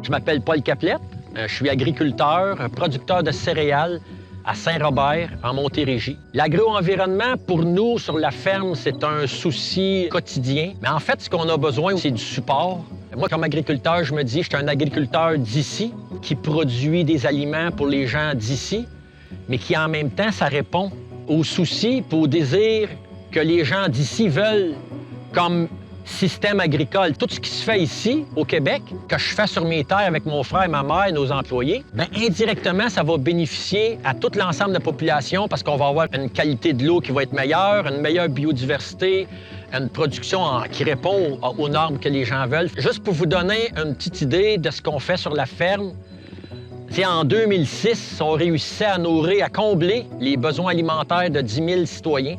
Je m'appelle Paul Caplette. Je suis agriculteur, producteur de céréales à Saint-Robert, en Montérégie. L'agro-environnement, pour nous, sur la ferme, c'est un souci quotidien. Mais en fait, ce qu'on a besoin, c'est du support. Moi, comme agriculteur, je me dis, je suis un agriculteur d'ici, qui produit des aliments pour les gens d'ici, mais qui, en même temps, ça répond aux soucis et aux désirs que les gens d'ici veulent comme système agricole. Tout ce qui se fait ici, au Québec, que je fais sur mes terres avec mon frère, ma mère et nos employés, bien, indirectement, ça va bénéficier à tout l'ensemble de la population parce qu'on va avoir une qualité de l'eau qui va être meilleure, une meilleure biodiversité, une production qui répond aux normes que les gens veulent. Juste pour vous donner une petite idée de ce qu'on fait sur la ferme, en 2006, on réussissait à nourrir, à combler les besoins alimentaires de 10 000 citoyens.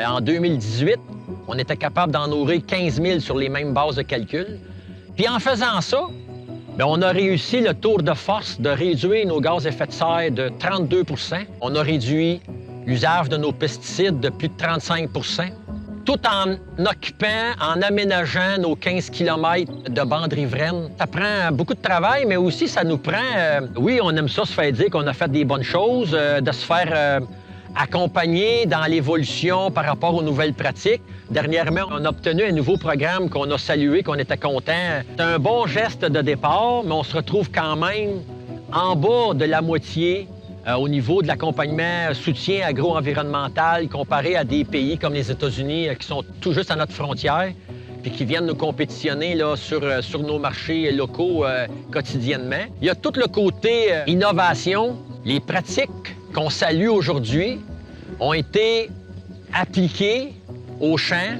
En 2018, on était capable d'en nourrir 15 000 sur les mêmes bases de calcul. Puis en faisant ça, bien, on a réussi le tour de force de réduire nos gaz à effet de serre de 32 %. On a réduit l'usage de nos pesticides de plus de 35 %, tout en occupant, en aménageant nos 15 km de bande riveraine. Ça prend beaucoup de travail, mais aussi ça nous prend... oui, on aime ça se faire dire qu'on a fait des bonnes choses, de se faire... accompagner dans l'évolution par rapport aux nouvelles pratiques. Dernièrement, on a obtenu un nouveau programme qu'on a salué, qu'on était content. C'est un bon geste de départ, mais on se retrouve quand même en bas de la moitié au niveau de l'accompagnement soutien agro-environnemental comparé à des pays comme les États-Unis qui sont tout juste à notre frontière puis qui viennent nous compétitionner là, sur nos marchés locaux quotidiennement. Il y a tout le côté innovation, les pratiques qu'on salue aujourd'hui ont été appliqués aux champs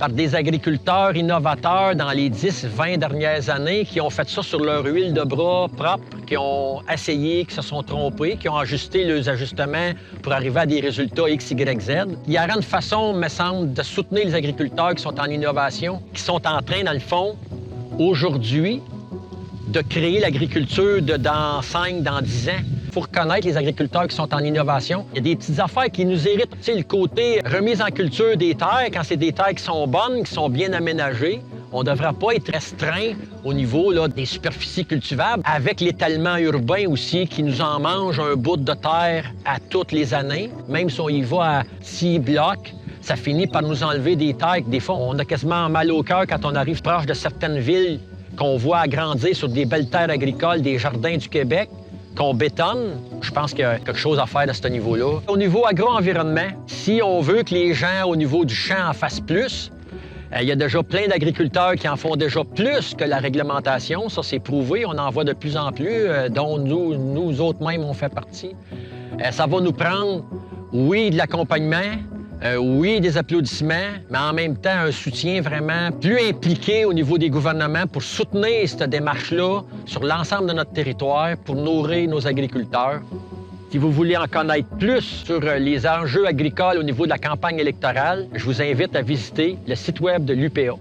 par des agriculteurs innovateurs dans les 10-20 dernières années qui ont fait ça sur leur huile de bras propre, qui ont essayé, qui se sont trompés, qui ont ajusté leurs ajustements pour arriver à des résultats X, Y, Z. Il y aura une façon, me semble, de soutenir les agriculteurs qui sont en innovation, qui sont en train, dans le fond, aujourd'hui, de créer l'agriculture de dans 5, dans 10 ans. Il faut reconnaître les agriculteurs qui sont en innovation. Il y a des petites affaires qui nous irritent. Tu sais, le côté remise en culture des terres, quand c'est des terres qui sont bonnes, qui sont bien aménagées, on ne devrait pas être restreint au niveau là, des superficies cultivables, avec l'étalement urbain aussi qui nous en mange un bout de terre à toutes les années. Même si on y va à 6 blocs, ça finit par nous enlever des terres. Des fois, on a quasiment mal au cœur quand on arrive proche de certaines villes qu'on voit agrandir sur des belles terres agricoles, des jardins du Québec, qu'on bétonne. Je pense qu'il y a quelque chose à faire à ce niveau-là. Au niveau agro-environnement, si on veut que les gens, au niveau du champ, en fassent plus, il y a déjà plein d'agriculteurs qui en font déjà plus que la réglementation. Ça, c'est prouvé. On en voit de plus en plus, dont nous autres mêmes, on fait partie. Ça va nous prendre, oui, de l'accompagnement, oui, des applaudissements, mais en même temps, un soutien vraiment plus impliqué au niveau des gouvernements pour soutenir cette démarche-là sur l'ensemble de notre territoire pour nourrir nos agriculteurs. Si vous voulez en connaître plus sur les enjeux agricoles au niveau de la campagne électorale, je vous invite à visiter le site web de l'UPA.